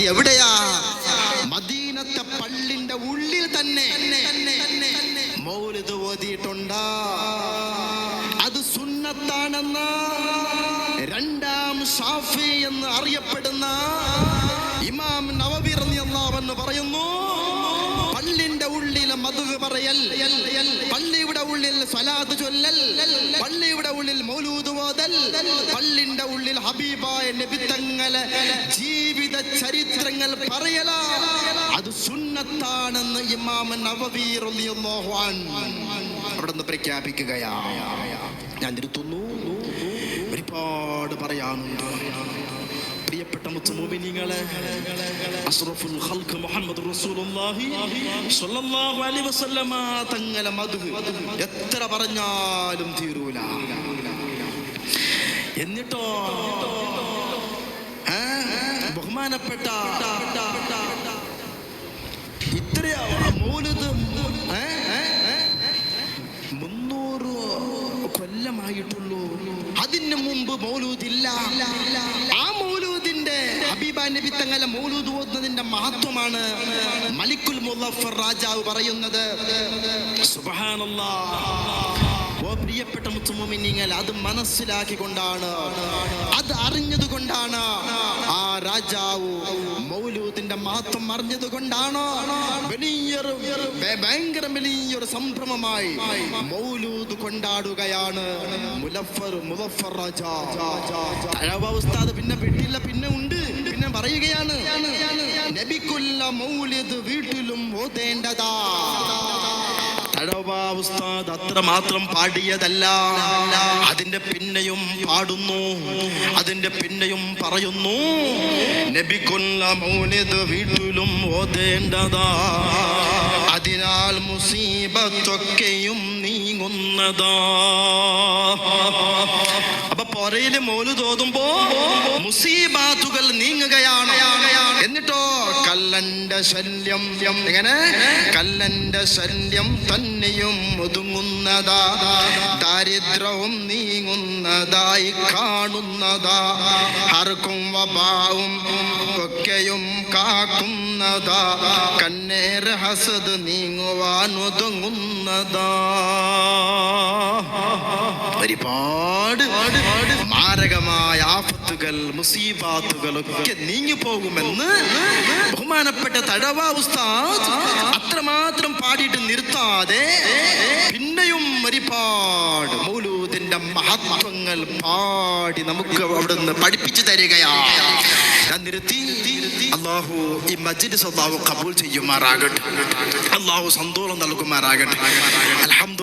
അത് എവിടെയാ? മദീനത്തെ പള്ളിന്റെ ഉള്ളിൽ തന്നെ മൗലിദ് ഓതിയിട്ടുണ്ട്. അത് സുന്നത്താണെന്ന് രണ്ടാം ഷാഫി എന്ന് അറിയപ്പെടുന്ന ഇമാം നവവി റളിയല്ലാഹു അൻഹു പറയുന്നു, പള്ളിന്റെ ഉള്ളിൽ മദ്ഹ് പറയൽ, പള്ളിയുടെ ഉള്ളിൽ സ്വലാത്ത് ചൊല്ലൽ, പള്ളിയുടെ ഉള്ളിൽ മൗലൂദ് ഓതൽ, പള്ളിന്റെ ഉള്ളിൽ ഹബീബായ നബി തങ്ങളെ ജീവിത ചരിത്രങ്ങൾ പറയല, അത് സുന്നത്താണെന്ന് ഇമാം നവവി റളിയല്ലാഹു അൻഹു അവിടെ നിന്ന് പ്രഖ്യാപിക്കുകയാണ്. ഞാൻ നിർത്തുന്നു. ഒരുപാട് പറയാനുണ്ട്. പ്രിയപ്പെട്ട മുഅ്മിനീങ്ങളെ, അഷ്റഫുൽ ഖൽഖ് മുഹമ്മദ് റസൂലുള്ളാഹി സ്വല്ലല്ലാഹു അലൈഹി വസല്ലമ തങ്ങളെ മദ്ഹ് എത്ര പറഞ്ഞാലും തീരൂല. എന്നിട്ടോ ബഹുമാനപ്പെട്ട ഇത്രയാ മൗലിദ് 300 കൊല്ലമായിട്ടുള്ളൂ. അതിന് മുമ്പ് മൗലൂദില്ല. ആ മൗലൂദിന്റെ ഹബീബാ നബി തങ്ങളെ മൗലൂദ് ഓതുന്നതിന്റെ മഹത്വമാണ് മലിക്കുൽ മുളഫർ രാജാവ് പറയുന്നത്. സുബ്ഹാനല്ലാഹ്. ഓ പ്രിയപ്പെട്ട മുഅ്മിനീങ്ങൾ, അത് മനസ്സിലാക്കിക്കൊണ്ടാണ്, അത് അറിഞ്ഞതുകൊണ്ടാണ് ആ രാജാവ് മൗലൂദിന്റെ മഹത്വം അറിഞ്ഞതുകൊണ്ടാണ് ഭയങ്കര വലിയൊരു സംഭ്രമമായി മൗലൂദ് കൊണ്ടാടുകയാണ് മുളഫർ രാജാവ്. ഉസ്താദ് പിന്നെ വിട്ടില്ല, പിന്നെ ഉണ്ട്, പിന്നെ പറയുകയാണ്, നബിക്കുള്ള മൗലിദ് വീട്ടിലും ഓതേണ്ടതാ. ഉസ്താദ് അത്ര മാത്രം പാടിയതല്ല, അതിന്റെ പിന്നെയും പാടുന്നു, അതിന്റെ പിന്നെയും പറയുന്നു, നബിക്കുള്ള മൗലിദ് വീട്ടിലും ഓതേണ്ടതാ, അതിനാൽ മുസീബത്തൊക്കെയും നീങ്ങുന്നതാ. അപ്പൊ പൊരയില് മൗലിദ് ഓതുമ്പോ മുസീബാത്തുകൾ നീങ്ങുകയാണ്. എന്നിട്ടോ കല്ലന്റെ ശല്യം, എങ്ങനെ കല്ലന്റെ ശല്യം തന്നെയും ഒതുങ്ങുന്നതാ, ദാരിദ്ര്യവും നീങ്ങുന്നതായി കാണുന്നതാ, ഹർക്കും വബാവും ഒക്കെയും കാക്കുന്നതാ, കണ്ണേർ ഹസദ് നീങ്ങുവാൻ ഒതുങ്ങുന്നതാ. ഒരുപാട് മാരകമായ ആഫത്തുകൾ, മുസീബാത്തുകൾ ഒക്കെ നീങ്ങി പോകുമെന്ന് ബഹുമാനപ്പെട്ട തഴവ ഉസ്താദ് അത്രമാത്രം പാടിയിട്ട് നിർത്താതെ പിന്നെയും ഒരുപാട് മൗലൂദിന്റെ മഹത്വങ്ങൾ പാടി നമുക്ക് അവിടെ നിന്ന് പഠിപ്പിച്ചു തരികയാണ്. ഞാൻ നിർത്തി. അല്ലാഹു ഈ മജ്ലിസ് അല്ലാഹു ഖബൂൽ ചെയ്യുമാറാകട്ടെ, അല്ലാഹു സന്തോഷം നൽകുമാറാകട്ടെ. അൽഹംദുലില്ലാഹ്.